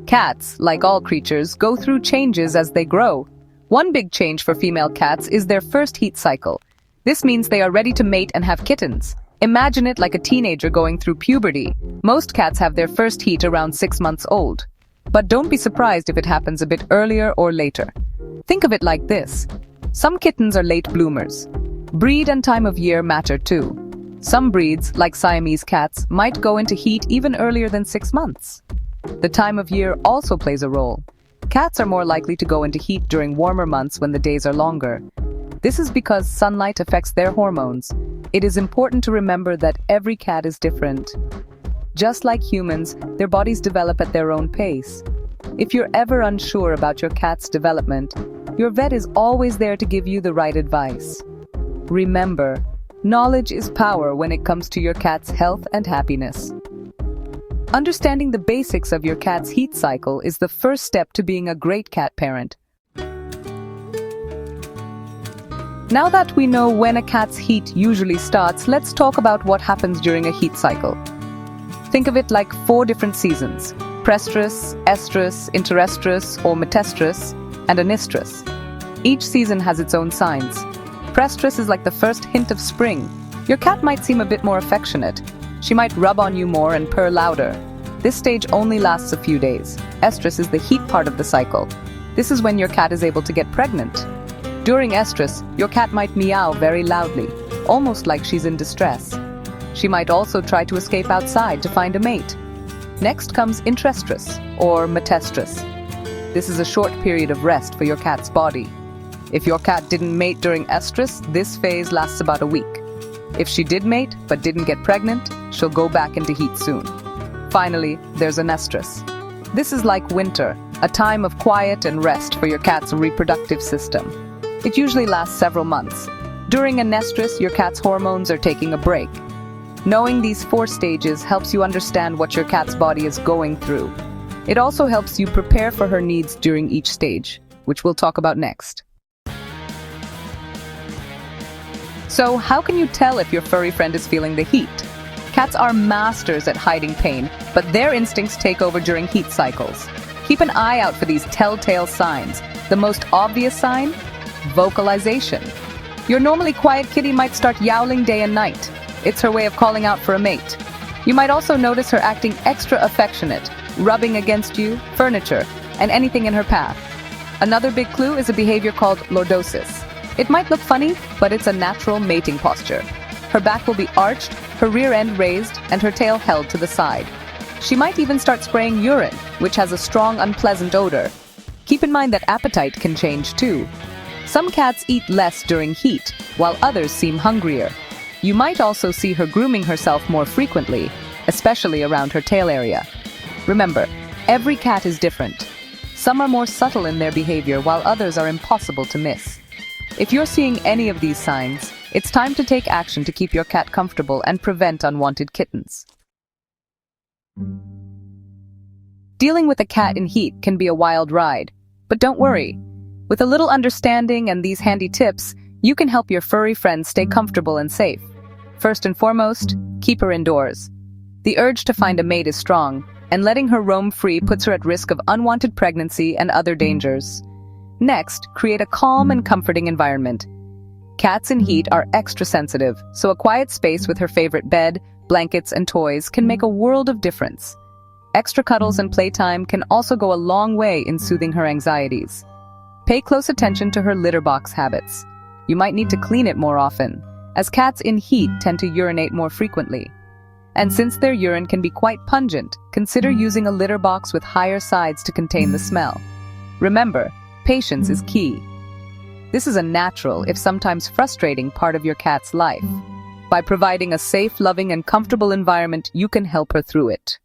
Cats, like all creatures, go through changes as they grow. One big change for female cats is their first heat cycle. This means they are ready to mate and have kittens. Imagine it like a teenager going through puberty. Most cats have their first heat around 6 months old. But don't be surprised if it happens a bit earlier or later. Think of it like this. Some kittens are late bloomers. Breed and time of year matter too. Some breeds, like Siamese cats, might go into heat even earlier than 6 months. The time of year also plays a role. Cats are more likely to go into heat during warmer months when the days are longer. This is because sunlight affects their hormones. It is important to remember that every cat is different. Just like humans, their bodies develop at their own pace. If you're ever unsure about your cat's development, your vet is always there to give you the right advice. Remember, knowledge is power when it comes to your cat's health and happiness. Understanding the basics of your cat's heat cycle is the first step to being a great cat parent. Now that we know when a cat's heat usually starts, let's talk about what happens during a heat cycle. Think of it like 4 different seasons: proestrus, estrus, interestrus or metestrus, and anestrus. Each season has its own signs. Proestrus is like the first hint of spring. Your cat might seem a bit more affectionate. She might rub on you more and purr louder. This stage only lasts a few days. Estrus is the heat part of the cycle. This is when your cat is able to get pregnant. During estrus, your cat might meow very loudly, almost like she's in distress. She might also try to escape outside to find a mate. Next comes interestrus, or metestrus. This is a short period of rest for your cat's body. If your cat didn't mate during estrus, this phase lasts about a week. If she did mate but didn't get pregnant, she'll go back into heat soon. Finally, there's anestrus. This is like winter, a time of quiet and rest for your cat's reproductive system. It usually lasts several months. During anestrus, your cat's hormones are taking a break. Knowing these 4 stages helps you understand what your cat's body is going through. It also helps you prepare for her needs during each stage, which we'll talk about next. So, how can you tell if your furry friend is feeling the heat? Cats are masters at hiding pain, but their instincts take over during heat cycles. Keep an eye out for these telltale signs. The most obvious sign? Vocalization. Your normally quiet kitty might start yowling day and night. It's her way of calling out for a mate. You might also notice her acting extra affectionate, rubbing against you, furniture, and anything in her path. Another big clue is a behavior called lordosis. It might look funny, but it's a natural mating posture. Her back will be arched, her rear end raised, and her tail held to the side. She might even start spraying urine, which has a strong, unpleasant odor. Keep in mind that appetite can change too. Some cats eat less during heat, while others seem hungrier. You might also see her grooming herself more frequently, especially around her tail area. Remember, every cat is different. Some are more subtle in their behavior, while others are impossible to miss. If you're seeing any of these signs, it's time to take action to keep your cat comfortable and prevent unwanted kittens. Dealing with a cat in heat can be a wild ride, but don't worry. With a little understanding and these handy tips, you can help your furry friend stay comfortable and safe. First and foremost, keep her indoors. The urge to find a mate is strong, and letting her roam free puts her at risk of unwanted pregnancy and other dangers. Next, create a calm and comforting environment. Cats in heat are extra sensitive, so a quiet space with her favorite bed, blankets, and toys can make a world of difference. Extra cuddles and playtime can also go a long way in soothing her anxieties. Pay close attention to her litter box habits. You might need to clean it more often, as cats in heat tend to urinate more frequently. And since their urine can be quite pungent, consider using a litter box with higher sides to contain the smell. Remember, patience is key. This is a natural, if sometimes frustrating, part of your cat's life. By providing a safe, loving, and comfortable environment, you can help her through it.